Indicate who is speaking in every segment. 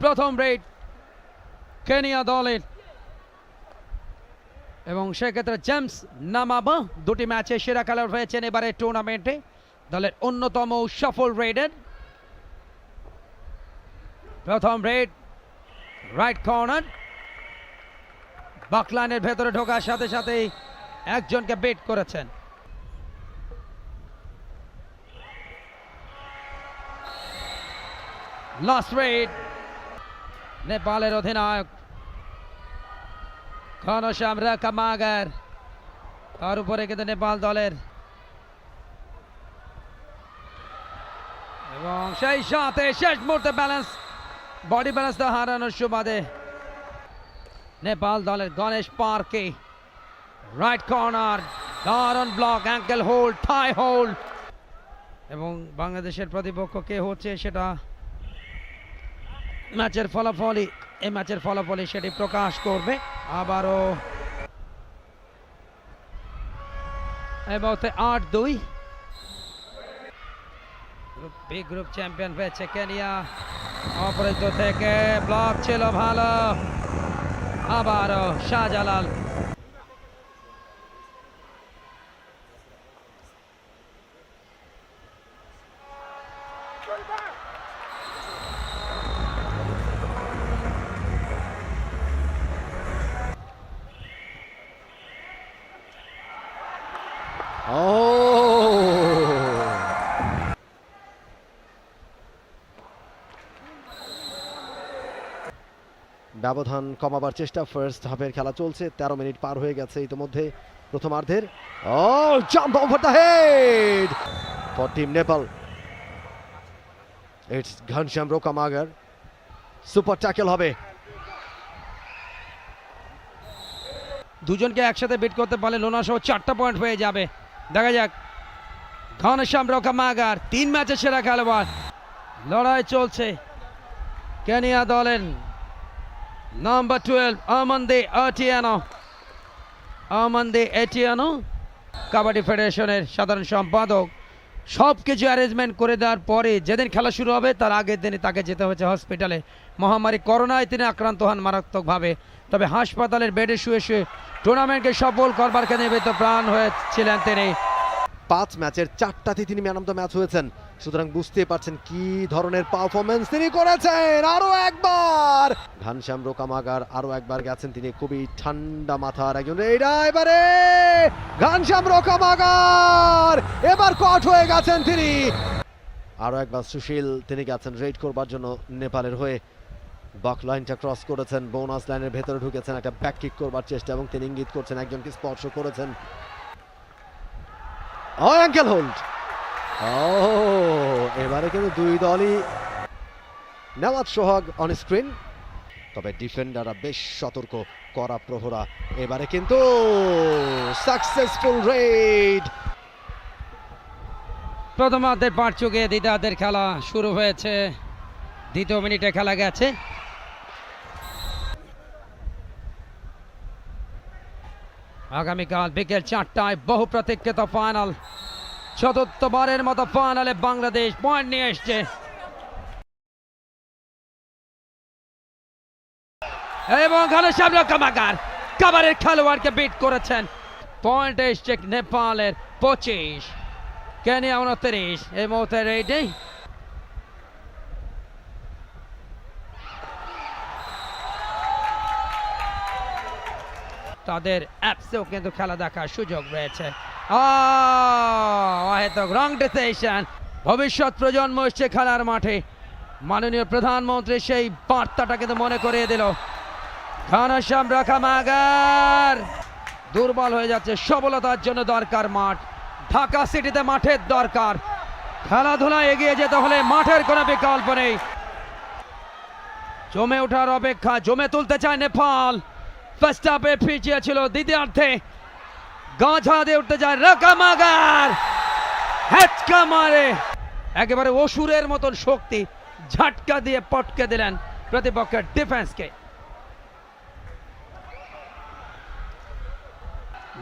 Speaker 1: প্রথম red Kenya দলের, এবং সেক্ষেত্রে জেমস নামাবো দুটি ম্যাচে সেরা খেলোয়াড় হয়েছেন এবারে টুর্নামেন্টে, দলের অন্যতম সফল রেডের। প্রথম রেড রাইট কর্নার, বাকলাইনের ভেতরে ঢোকার সাথে সাথেই একজনকে বেট করেছেন। লাস্ট রেড নেপালের অধিনায়ক ঘনশ্যাম রাকামাগার, তার উপরে কিন্তু নেপাল দলের, এবং সেই সাথে শেষ মুহূর্তে ব্যালেন্স, বডি ব্যালেন্সটা হারানোর সুবাদে নেপাল দলের গণেশ পার্কে রাইট কর্নার, দারুণ ব্লক, অ্যাঙ্কেল হোল্ড, থাই হোল্ড, এবং বাংলাদেশের প্রতিপক্ষ কে হচ্ছে সেটা ম্যাচের ফলাফলই, এই ম্যাচের ফলাফলই সেটি প্রকাশ করবে। আবারও এই মুহূর্তে 8-2 বি গ্রুপ চ্যাম্পিয়ন হয়েছে কেনিয়া। অপরাজিত থেকে ব্লক ছিল ভালো, আবারও শাহজালাল।
Speaker 2: ব্যবধান কমাবার চেষ্টা, ফার্স্ট হাফের খেলা চলছে, 13 মিনিট পার হয়ে গেছে ইতিমধ্যে প্রথমার্ধের। Jump over the head for team Nepal, it's Ghanshyam Rakamagar, super tackle হবে।
Speaker 1: দুজনকে একসাথে বিট করতে পারলে লোনা সহ 4টা পয়েন্ট হয়ে যাবে। দেখা যাক, ঘনশ্যাম রাকামাগার 3 ম্যাচে সেরা খেলোয়াড়, লড়াই চলছে কেনিয়া দলের নাম্বার 12 আমন্দে এটিয়ানো, কাবাডি ফেডারেশনের সাধারণ সম্পাদক। সব কিছু অ্যারেঞ্জমেন্ট করে দেওয়ার পরে যেদিন খেলা শুরু হবে তার আগের দিনে তাকে যেতে হয়েছে হসপিটালে। মহামারী করোনায় তিনি আক্রান্ত হন মারাত্মকভাবে, তবে হাসপাতালের বেডে শুয়ে শুয়ে টুর্নামেন্টকে সফল করবার নিবেদিত প্রাণ হয়েছিলেন তিনি।
Speaker 2: 5 ম্যাচের 4টাতে তিনি ম্যান অফ দ্য ম্যাচ হয়েছেন, সুতরাং বুঝতে পারছেন কি ধরনের পারফরমেন্স তিনি করেছেন। আরো একবার ঘনশ্যাম রাকামাগার আরো একবার গেছেন, তিনি খুবই ঠান্ডা মাথার একজন রেডার। এবারে ঘনশ্যাম রাকামাগার এবার কট হয়ে গেছেন তিনি। আরো একবার সুশীল, তিনি গেছেন রেড করবার জন্য নেপালের হয়ে, বাক লাইনটা ক্রস করেছেন, বোনাস লাইনের ভেতরে ঢুকেছেন, একটা ব্যাক কিক করবার চেষ্টা, এবং তিনি ইঙ্গিত করছেন একজনকে স্পর্শ করেছেন। Ankle hold. এবারে কিন্তু দুই দলই, নেওয়াজ সোহাগ অন স্ক্রিন, তবে ডিফেন্ডাররা বেশ সতর্ক, করা প্রহরা। এবারে কিন্তু সাকসেসফুল রেড।
Speaker 1: প্রথমার্ধের পাট চুকে দ্বিতীয়ার্ধের খেলা শুরু হয়েছে, দ্বিতীয় মিনিটে খেলা গেছে। আগামীকাল বিকেল 4টায় বহু প্রতীক্ষিত ফাইনাল, চতুর্থবারের মতো ফাইনালে বাংলাদেশ পয়েন্ট নিয়ে এসছে। এবং ঘনশ্যাম রাকামাগার কাবারের খেলোয়াড়কে বিট করেছেন। পয়েন্ট এসছে নেপালের 25, কেনিয়া 29। এই মুহূর্তে রেডি তাদের অ্যাপসেও কিন্তু খেলা দেখার সুযোগ রয়েছে। রং ডিসিশন, ভবিষ্যৎ প্রজন্ম এসছে খেলার মাঠে। মাননীয় প্রধানমন্ত্রী সেই বার্তাটা কিন্তু মনে করিয়ে দিল। ঘনশ্যাম রাকামাগার দুর্বল হয়ে যাচ্ছে, সফলতার জন্য দরকার মাঠ। ঢাকা সিটিতে মাঠের দরকার, খেলাধুলায় এগিয়ে যেতে হলে মাঠের কোনো বিকল্প নেই। জমে ওঠার অপেক্ষা, জমে তুলতে চায় নেপাল। ফার্স্ট হাফে পিছিয়ে ছিল, দ্বিতীয়ার্ধে গাঁঝা দিয়ে উঠতে যায় রাকামাগার, হ্যাচকা মারে একেবারে অসুরের মতন শক্তি, ঝাটকা দিয়ে পটকে দিলেন প্রতিপক্ষের ডিফেন্সকে।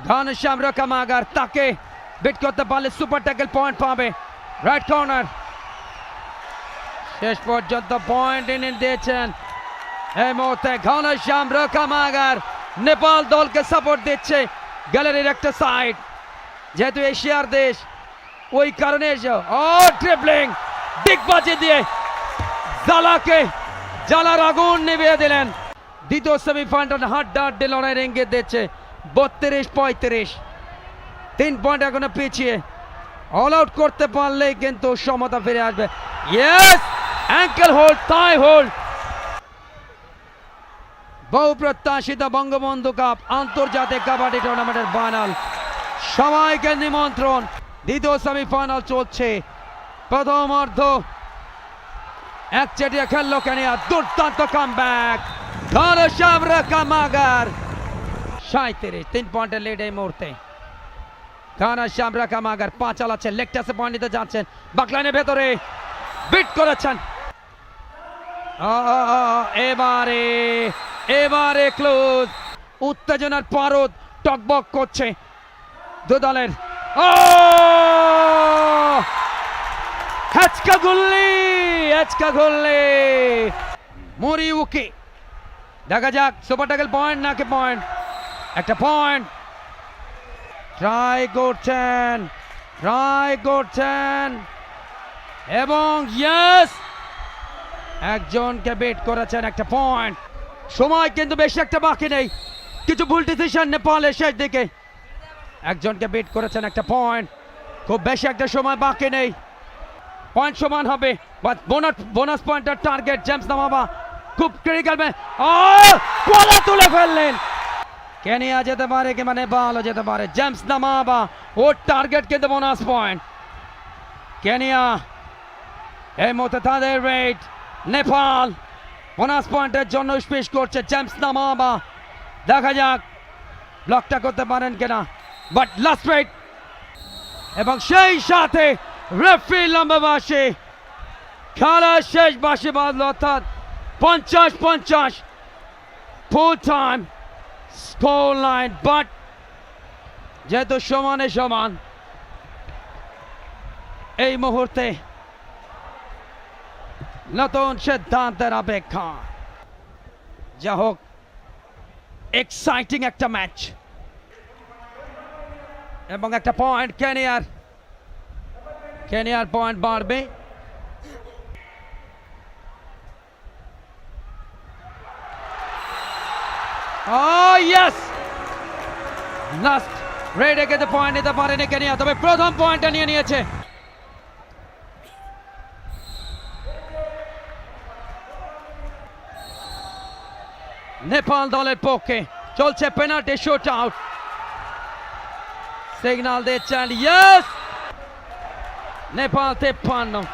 Speaker 1: ঘনশ্যাম রাকামাগার তাকে বিট করতে পারলে সুপার ট্যাকল পয়েন্ট পাবে। রাইট কর্নার, শেষ পর্যন্ত পয়েন্ট এনে দিয়েছেন এই মুহূর্তে ঘনশ্যাম রকামাগার নেপাল দলকে সাপোর্ট দিচ্ছে গ্যালারির একটা সাইড, যেহেতু এশিয়ার দেশ ওই কারণে ট্রিপলিং দিগবাজি দিয়ে জ্বালার আগুন নিভিয়ে দিলেন। দ্বিতীয় সেমিফাইনাল হাড্ডাহাড্ডি লড়াইয়ের ইঙ্গিত দিচ্ছে 32-35, 3 পয়েন্ট এখনো পিছিয়ে। অল আউট করতে পারলেই কিন্তু সমতা ফিরে আসবে। ইয়েস, অ্যাঙ্কেল হোল্ড, থাই হোল্ড। বহু প্রত্যাশিত বঙ্গবন্ধু কাপ আন্তর্জাতিক কাবাডি টুর্নামেন্টের ফাইনাল, সবাইকে নিমন্ত্রণ। দ্বিতীয় সেমিফাইনাল চলছে, প্রথম অর্ধ একচেটিয়া খেললো কেনিয়া, দুর্দান্ত কামব্যাক ঘনশ্যাম রকামাগার 37, 3 পয়েন্টের লিড এই মুহূর্তে। ঘনশ্যাম রকামাগার পা চালাচ্ছেন, লেগ টাসে পয়েন্ট নিতে যাচ্ছেন, বাকলাইনের ভেতরে বিট করেছেন। এবারে ক্লোজ, উত্তেজনার পারদ টকবক করছে দু দলের। হ্যাচকা গুল্লি মরিউকি। দেখা যাক সুপার ট্যাকল পয়েন্ট নাকি পয়েন্ট। একটা পয়েন্ট ট্রাই করছেন এবং ইয়েস, একজনকে বেট করেছেন, একটা পয়েন্ট। সময় কিন্তু বেশি একটা বাকি নেই, কিছু ভুল ডিসিশন নেপালের শেষ দিকে। একজনকে বেট করেছেন, একটা পয়েন্ট, খুব বেশি একটা সময় বাকি নেই, পয়েন্ট সমান হবে। বোনাস পয়েন্টের টার্গেট জেমস নামাবা, খুব ক্রিটিক্যাল কোলা তুলে ফেললেন। কেনিয়া যেতে পারে কিংবা নেপালও যেতে পারে। জেমস নামাবা ওর টার্গেট কিন্তু বোনাস পয়েন্ট। কেনিয়া এই মুহূর্তে তাদের রেট, নেপাল বোনাস পয়েন্টের জন্য স্পেশ করছে। জেমস নামাবা দেখা যাক ব্লকটা করতে পারেন কিনা, বাট লাস্ট রেট। এবং সেই সাথে রেফারি লম্বা বাঁশি, খেলা শেষ বাঁশি বাজল, অর্থাৎ 50-50 full time score line. But যেহেতু সমানে সমান, এই মুহূর্তে নতুন সিদ্ধান্তের অপেক্ষা। যা হোক, এক্সাইটিং একটা ম্যাচ এবং একটা পয়েন্ট কেনিয়ার পয়েন্ট বাড়বে। ইয়েস, লাস্ট রেডে কিন্তু পয়েন্ট নিতে পারেনি কেনিয়া, তবে প্রথম পয়েন্টটা নিয়ে নিয়েছে। নেপাল দলের পক্ষে চলছে পেনাল্টি শুট আউট, সিগন্যাল দিচ্ছেন। Yes, Nepal 53,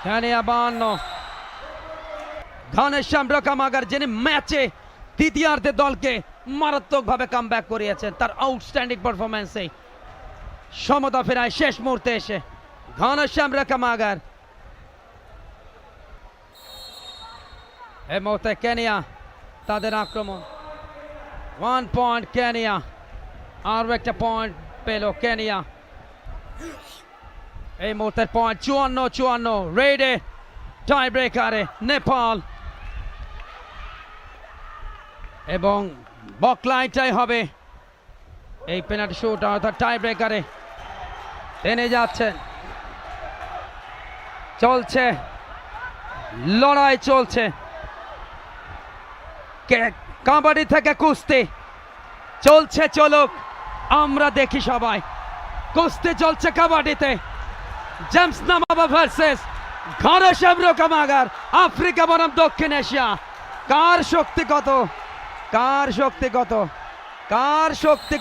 Speaker 1: Kenya 52। ঘনশ্যাম রকামাগার যিনি ম্যাচে দ্বিতীয়ার্ধে দলকে মারাত্মকভাবে কামব্যাক করিয়েছেন, তার আউটস্ট্যান্ডিং পারফরমেন্সে সমতা ফেরায় শেষ মুহূর্তে এসে ঘনশ্যাম রকামাগার। এই মুহূর্তে কেনিয়া তাদের আক্রমণ, 1 পয়েন্ট কেনিয়া, আরও একটা পয়েন্ট পেল কেনিয়া। এই মুহূর্তের পয়েন্ট 54-54, রেডে টাই ব্রেকারে নেপাল, এবং বকলাইটাই হবে এই পেনাল্টি শুট, অর্থাৎ টাই ব্রেকারে টেনে যাচ্ছেন। চলছে লড়াই, চলছে কাবাডি থেকে কুস্তি চলছে। চলুক, আমরা দেখি সবাই। কুস্তি চলছে কাবাডিতে, জেমস নামাবা ভার্সেস ঘনশ্যাম রকামাগার, আফ্রিকা বনাম দক্ষিণ এশিয়া। কার শক্তি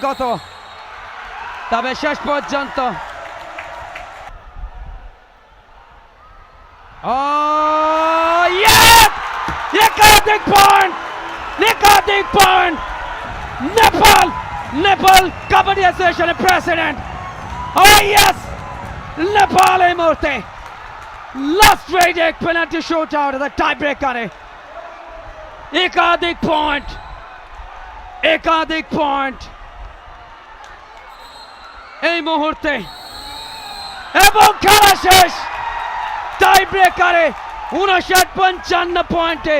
Speaker 1: কত, তবে শেষ পর্যন্ত একাধিক পয়েন্ট। নেপাল কাবাডি অ্যাসোসিয়েশনের প্রেসিডেন্ট, নেপাল এই মুহূর্তে লাস্ট রেডে পেনাল্টি শুট আউট, টাই ব্রেকারে একাধিক পয়েন্ট এই মুহূর্তে, এবং খেলা শেষ টাই ব্রেকারে 59-55 পয়েন্টে